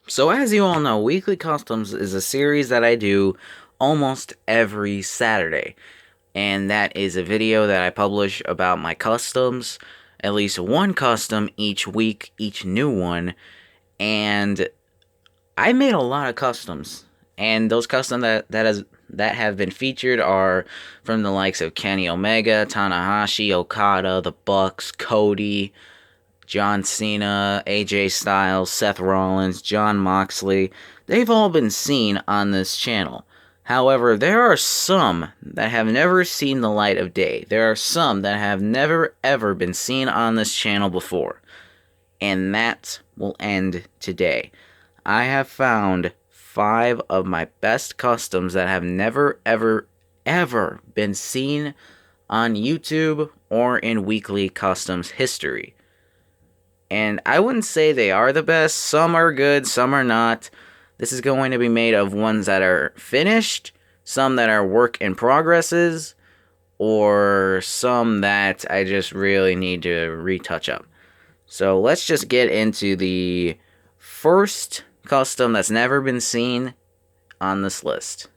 So, as you all know, Weekly Customs is a series that I do almost every Saturday. And that is a video that I publish about my customs, at least one custom each week, each new one. And I made a lot of customs. And those customs that have been featured are from the likes of Kenny Omega, Tanahashi, Okada, the Bucks, Cody, John Cena, AJ Styles, Seth Rollins, Jon Moxley. They've all been seen on this channel. However, there are some that have never seen the light of day. There are some that have never ever been seen on this channel before. And that will end today. I have found 5 of my best customs that have never ever been seen on YouTube or in Weekly Customs history. And I wouldn't say they are the best. Some are good, some are not. This is going to be made of ones that are finished, some that are work in progresses, or some that I just really need to retouch up. So let's just get into the first custom that's never been seen on this list.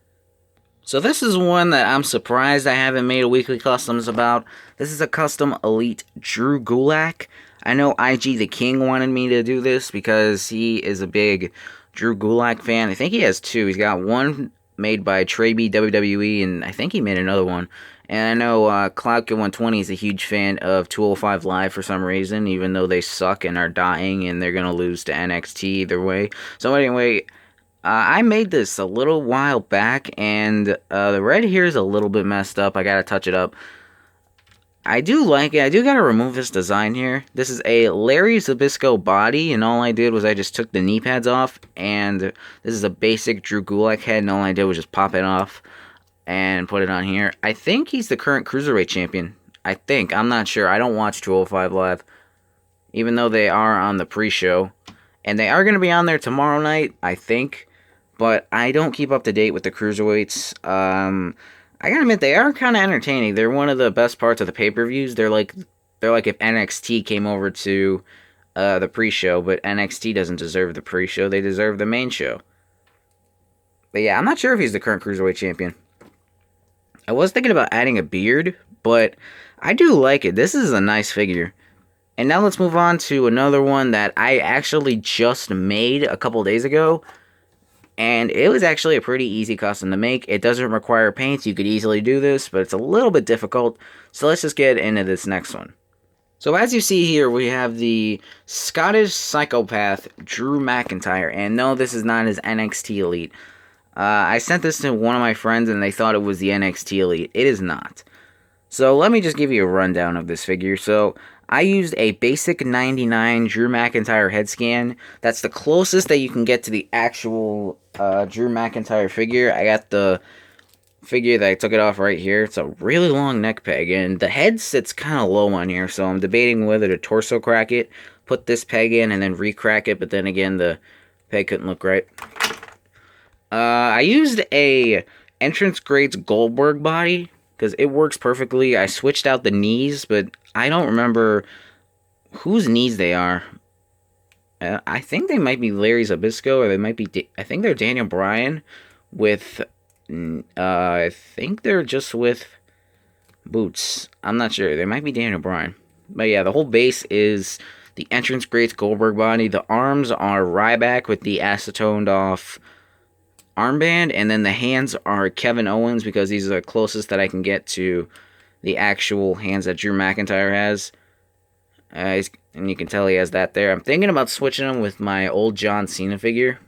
So this is one that I'm surprised I haven't made a weekly customs about. This is a custom Elite Drew Gulak. I know IG the King wanted me to do this because he is a big Drew Gulak fan. I think he has 2. He's got one made by Trey B WWE, and I think he made another one. And I know Cloudkid120 is a huge fan of 205 Live for some reason, even though they suck and are dying and they're going to lose to NXT either way. So anyway, I made this a little while back, and the red here is a little bit messed up. I gotta touch it up. I do like it. I do gotta remove this design here. This is a Larry Zbyszko body, and all I did was I just took the knee pads off, and this is a basic Drew Gulak head, and all I did was just pop it off and put it on here. I think he's the current Cruiserweight champion. I think. I'm not sure. I don't watch 205 Live, even though they are on the pre-show. And they are going to be on there tomorrow night, I think. But I don't keep up to date with the cruiserweights. I gotta admit, they are kind of entertaining. They're one of the best parts of the pay-per-views. They're like if NXT came over to the pre-show, but NXT doesn't deserve the pre-show. They deserve the main show. But yeah, I'm not sure if he's the current cruiserweight champion. I was thinking about adding a beard, but I do like it. This is a nice figure. And now let's move on to another one that I actually just made a couple days ago. And it was actually a pretty easy custom to make. It doesn't require paints. You could easily do this, but it's a little bit difficult. So let's just get into this next one. So as you see here, we have the Scottish Psychopath Drew McIntyre. And no, this is not his NXT Elite. I sent this to one of my friends and they thought it was the NXT Elite. It is not. So let me just give you a rundown of this figure. So I used a basic 99 Drew McIntyre head scan. That's the closest that you can get to the actual Drew McIntyre figure. I got the figure that I took it off right here. It's a really long neck peg, and the head sits kind of low on here, so I'm debating whether to torso crack it, put this peg in, and then re-crack it, but then again, the peg couldn't look right. I used a entrance grades Goldberg body, because it works perfectly. I switched out the knees, but I don't remember whose knees they are. I think they might be Larry Zbyszko, or they might be... I think they're Daniel Bryan with... I think they're just with boots. I'm not sure. They might be Daniel Bryan. But yeah, the whole base is the entrance grades Goldberg body. The arms are Ryback with the acetoned off armband, and then the hands are Kevin Owens because these are the closest that I can get to the actual hands that Drew McIntyre has. And you can tell he has that there. I'm thinking about switching them with my old John Cena figure.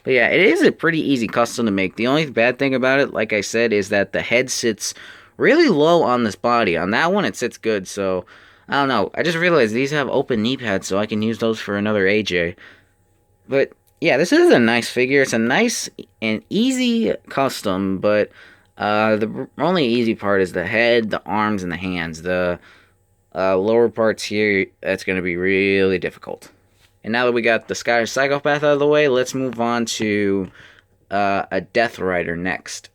But yeah, it is a pretty easy custom to make. The only bad thing about it, like I said, is that the head sits really low on this body. On that one, it sits good, so... I don't know. I just realized these have open knee pads, so I can use those for another AJ. But yeah, this is a nice figure. It's a nice and easy custom, but the only easy part is the head, the arms, and the hands. The lower parts here, that's going to be really difficult. And now that we got the Scottish Psychopath out of the way, let's move on to a Death Rider next.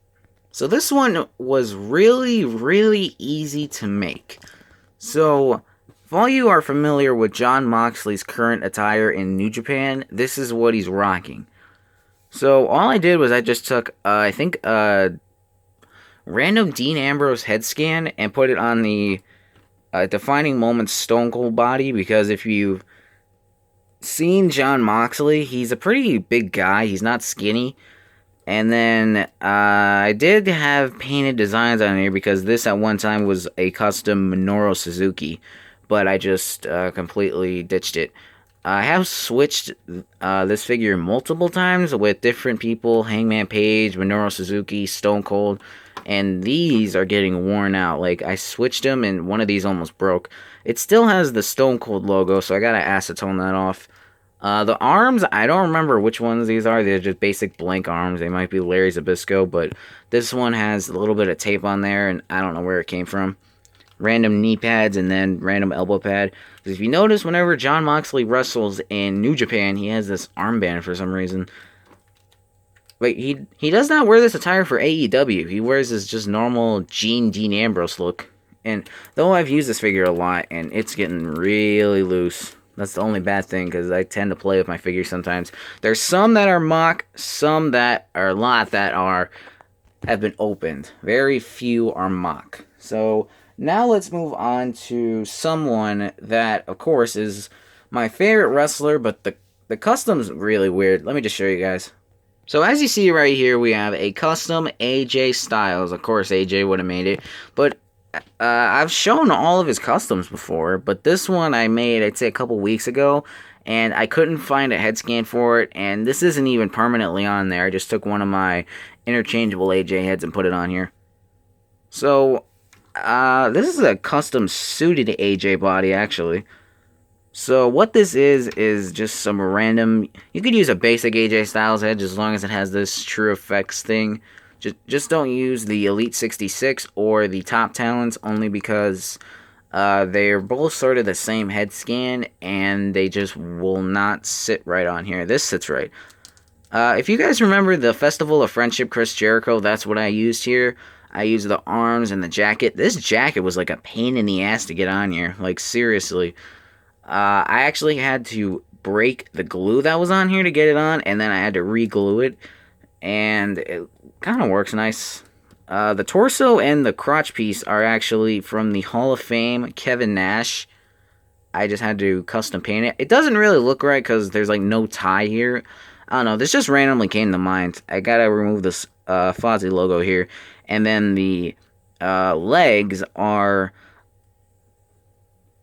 So this one was really, really easy to make. So If all you are familiar with Jon Moxley's current attire in New Japan, this is what he's rocking. So all I did was I just took, I think, random Dean Ambrose head scan and put it on the Defining Moments Stone Cold body, because if you've seen Jon Moxley, he's a pretty big guy. He's not skinny. And then I did have painted designs on here because this at one time was a custom Minoru Suzuki, but I just completely ditched it. I have switched this figure multiple times with different people: Hangman Page, Minoru Suzuki, Stone Cold, and these are getting worn out. Like, I switched them and one of these almost broke. It still has the Stone Cold logo, so I gotta acetone that off. The arms, I don't remember which ones these are. They're just basic blank arms. They might be Larry Zbysko, but this one has a little bit of tape on there, and I don't know where it came from. Random knee pads and then random elbow pad. Because if you notice, whenever Jon Moxley wrestles in New Japan, he has this armband for some reason. But he does not wear this attire for AEW. He wears this just normal Dean Ambrose look. And though I've used this figure a lot, and it's getting really loose. That's the only bad thing, because I tend to play with my figures sometimes. There's some that are mock, some that are a lot that have been opened. Very few are mock. So now let's move on to someone that, of course, is my favorite wrestler, but the custom's really weird. Let me just show you guys. So as you see right here, we have a custom AJ Styles. Of course, AJ would have made it, but I've shown all of his customs before, but this one I made, I'd say, a couple weeks ago, and I couldn't find a head scan for it, and this isn't even permanently on there. I just took one of my interchangeable AJ heads and put it on here. So, this is a custom suited AJ body, actually. So what this is just some random... You could use a basic AJ Styles head as long as it has this True Effects thing. Just don't use the Elite 66 or the Top Talents, only because they're both sort of the same head scan, and they just will not sit right on here. This sits right. If you guys remember the Festival of Friendship Chris Jericho, that's what I used here. I used the arms and the jacket. This jacket was like a pain in the ass to get on here. Like, seriously. I actually had to break the glue that was on here to get it on, and then I had to re-glue it. And it kind of works nice. The torso and the crotch piece are actually from the Hall of Fame Kevin Nash. I just had to custom paint it. It doesn't really look right because there's like no tie here. I don't know, this just randomly came to mind. I gotta remove this Fozzy logo here. And then the legs are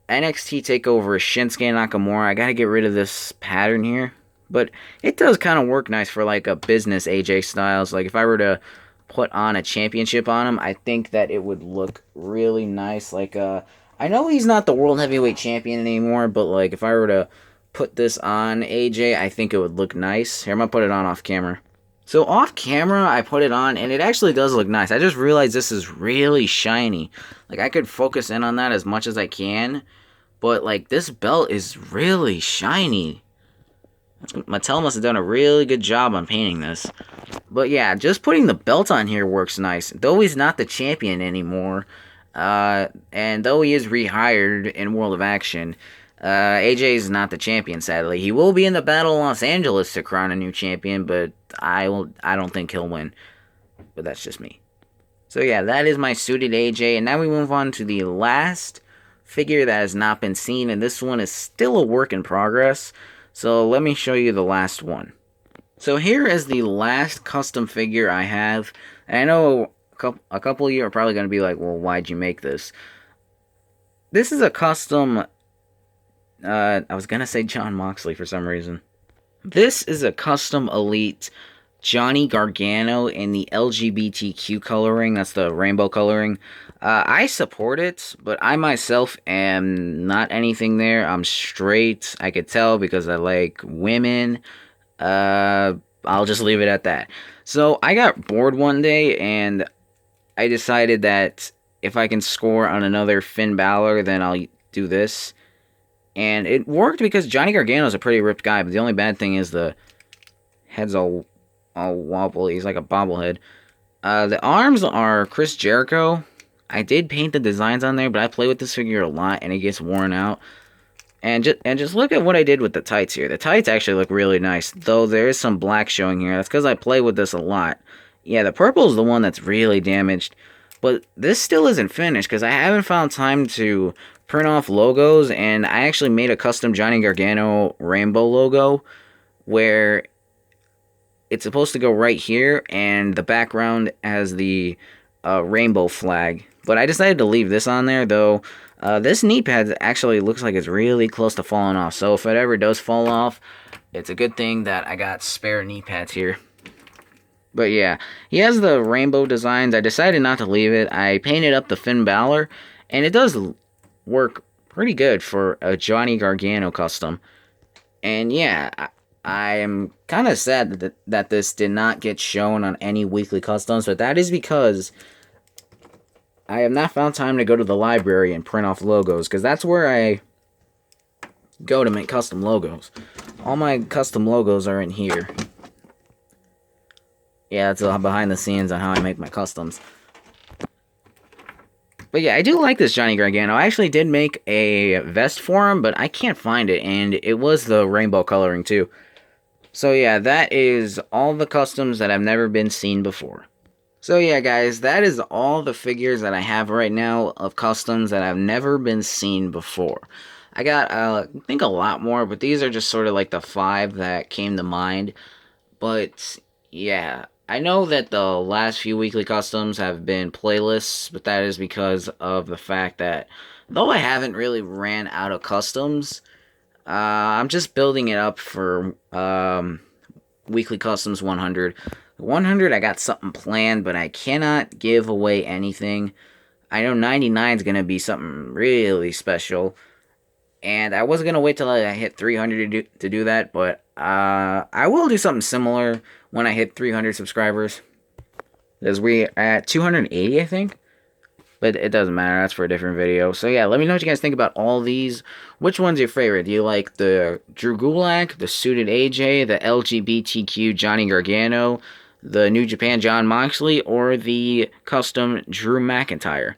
NXT TakeOver Shinsuke Nakamura. I gotta get rid of this pattern here. But it does kind of work nice for like a business AJ Styles. Like, if I were to put on a championship on him, I think that it would look really nice. Like, I know he's not the World Heavyweight Champion anymore, but like, if I were to put this on AJ, I think it would look nice. Here, I'm gonna put it on off camera. So off camera, I put it on, and it actually does look nice. I just realized this is really shiny. Like, I could focus in on that as much as I can, but like, this belt is really shiny. Mattel must have done a really good job on painting this. But yeah, just putting the belt on here works nice. Though he's not the champion anymore, and though he is rehired in World of Action, AJ is not the champion, sadly. He will be in the Battle of Los Angeles to crown a new champion, but I don't think he'll win. But that's just me. So yeah, that is my suited AJ, and now we move on to the last figure that has not been seen, and this one is still a work in progress. So let me show you the last one. So here is the last custom figure I have. And I know a couple of you are probably going to be like, well, why'd you make this? This is a custom... I was going to say Jon Moxley for some reason. This is a custom Elite Johnny Gargano in the LGBTQ coloring. That's the rainbow coloring. I support it, but I myself am not anything there. I'm straight. I could tell because I like women. I'll just leave it at that. So I got bored one day, and I decided that if I can score on another Finn Balor, then I'll do this. And it worked because Johnny Gargano is a pretty ripped guy, but the only bad thing is the head's all wobbly. He's like a bobblehead. The arms are Chris Jericho. I did paint the designs on there, but I play with this figure a lot, and it gets worn out. And just look at what I did with the tights here. The tights actually look really nice, though there is some black showing here. That's because I play with this a lot. Yeah, the purple is the one that's really damaged. But this still isn't finished because I haven't found time to print off logos, and I actually made a custom Johnny Gargano rainbow logo where it's supposed to go right here, and the background has the rainbow flag. But I decided to leave this on there, though. This knee pad actually looks like it's really close to falling off. So if it ever does fall off, it's a good thing that I got spare knee pads here. But yeah, he has the rainbow designs. I decided not to leave it. I painted up the Finn Balor, and it does work pretty good for a Johnny Gargano custom. And yeah, I am kind of sad that this did not get shown on any weekly customs, but that is because I have not found time to go to the library and print off logos, because that's where I go to make custom logos. All my custom logos are in here. Yeah, that's behind the scenes on how I make my customs. But yeah, I do like this Johnny Gargano. I actually did make a vest for him, but I can't find it, and it was the rainbow coloring too. So yeah, that is all the customs that have never been seen before. So yeah, guys, that is all the figures that I have right now of customs that have never been seen before. I got, I think a lot more, but these are just sort of like the 5 that came to mind. But yeah, I know that the last few weekly customs have been playlists, but that is because of the fact that though I haven't really ran out of customs, I'm just building it up for weekly customs 100. 100, I got something planned, but I cannot give away anything. I know 99 is going to be something really special. And I wasn't going to wait till I hit 300 to do that, but I will do something similar when I hit 300 subscribers. Because we're at 280, I think. But it doesn't matter, that's for a different video. So yeah, let me know what you guys think about all these. Which one's your favorite? Do you like the Drew Gulak, the suited AJ, the LGBTQ Johnny Gargano, the New Japan Jon Moxley, or the custom Drew McIntyre?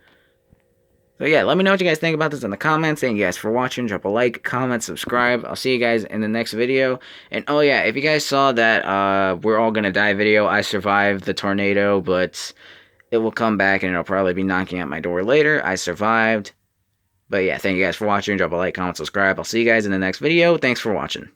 So yeah, let me know what you guys think about this in the comments. Thank you guys for watching. Drop a like, comment, subscribe. I'll see you guys in the next video. And oh yeah, if you guys saw that We're All Gonna Die video, I survived the tornado, but it will come back and it'll probably be knocking at my door later. I survived. But yeah, thank you guys for watching. Drop a like, comment, subscribe. I'll see you guys in the next video. Thanks for watching.